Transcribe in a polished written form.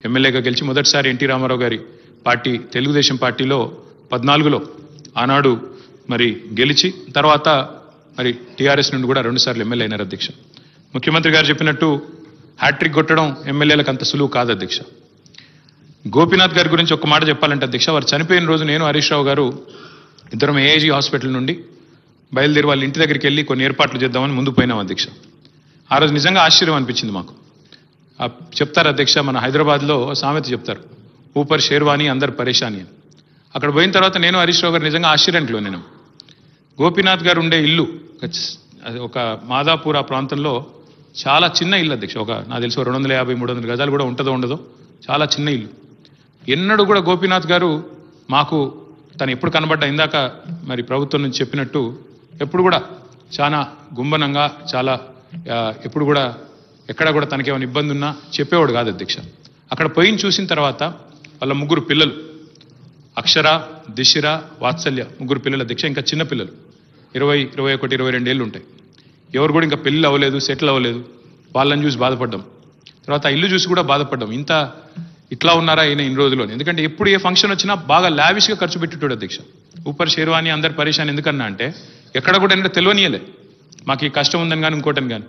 ఎమ్మెల్యేగా గెలిచి మొదటిసారి ఎన్టీ రామారావు గారి పార్టీ తెలుగుదేశం పార్టీలో 14లో ఆనాడు మరి గెలిచి తర్వాత మరి టీఆర్ఎస్ నుండి కూడా 2 సార్లు ఎమ్మెల్యే అయినారు అధ్యక్ష. ముఖ్యమంత్రి గారు చెప్పినట్టు హ్యాట్రిక్ కొట్టడం ఎమ్మెల్యేలకు అంత సులువు కాదు అధ్యక్ష. గోపీనాథ్ గారి గురించి ఒక మాట చెప్పాలంటే అధ్యక్ష, వారు చనిపోయిన రోజు నేను హరీష్ రావు గారు ఇద్దరం ఏఐజీ హాస్పిటల్ నుండి బయలుదేరి వాళ్ళ ఇంటి దగ్గరికి వెళ్ళి కొన్ని ఏర్పాట్లు చేద్దామని ముందు పోయినాం అధ్యక్ష. ఆ రోజు నిజంగా ఆశ్చర్యం అనిపించింది మాకు. చెప్తారు అధ్యక్ష, మన హైదరాబాద్లో సామెత చెప్తారు, ఊపర్ షేర్వాణి అందరు పరేషాని అని. అక్కడ పోయిన తర్వాత నేను హరీష్ రావు గారు నిజంగా ఆశ్చర్యానికి లోనేను. గోపీనాథ్ గారు ఉండే ఇల్లు ఒక మాదాపూర్ ఆ ప్రాంతంలో చాలా చిన్న ఇల్లు అధ్యక్ష. నాకు తెలిసి 250-300 గజాలు కూడా ఉంటుందో ఉండదో, చాలా చిన్న ఇల్లు. ఎన్నడూ కూడా గోపీనాథ్ గారు మాకు తను ఎప్పుడు కనబడ్డా ఇందాక మరి ప్రభుత్వం నుంచి చెప్పినట్టు ఎప్పుడు కూడా చాలా గుంభనంగా చాలా ఎప్పుడు కూడా ఎక్కడ కూడా తనకేమైనా ఇబ్బంది ఉన్నా చెప్పేవాడు కాదు అధ్యక్ష. అక్కడ పోయిన చూసిన తర్వాత వాళ్ళ 3 పిల్లలు అక్షర, దిశిర, వాత్సల్య 3 పిల్లలు అధ్యక్ష. ఇంకా చిన్న పిల్లలు 20, 21, 22 ఏళ్ళు ఉంటాయి. ఎవరు కూడా ఇంకా పెళ్ళి అవ్వలేదు, సెటిల్ అవ్వలేదు. వాళ్ళని చూసి బాధపడ్డాం. తర్వాత ఆ ఇల్లు చూసి కూడా బాధపడ్డాం. ఇట్లా ఉన్నారా ఈయన ఇన్ని రోజుల్లోనే. ఎందుకంటే ఎప్పుడు ఏ ఫంక్షన్ వచ్చినా బాగా లావిష్గా ఖర్చు పెట్టేటోడు అధ్యక్ష. ఊపర్ షేర్వాణి అందరు పరేషాన్ ఎందుకన్నా అంటే ఎక్కడ కూడా తెలియనియలే మాకు ఈ కష్టం ఉందని కానీ ఇంకోటని కానీ.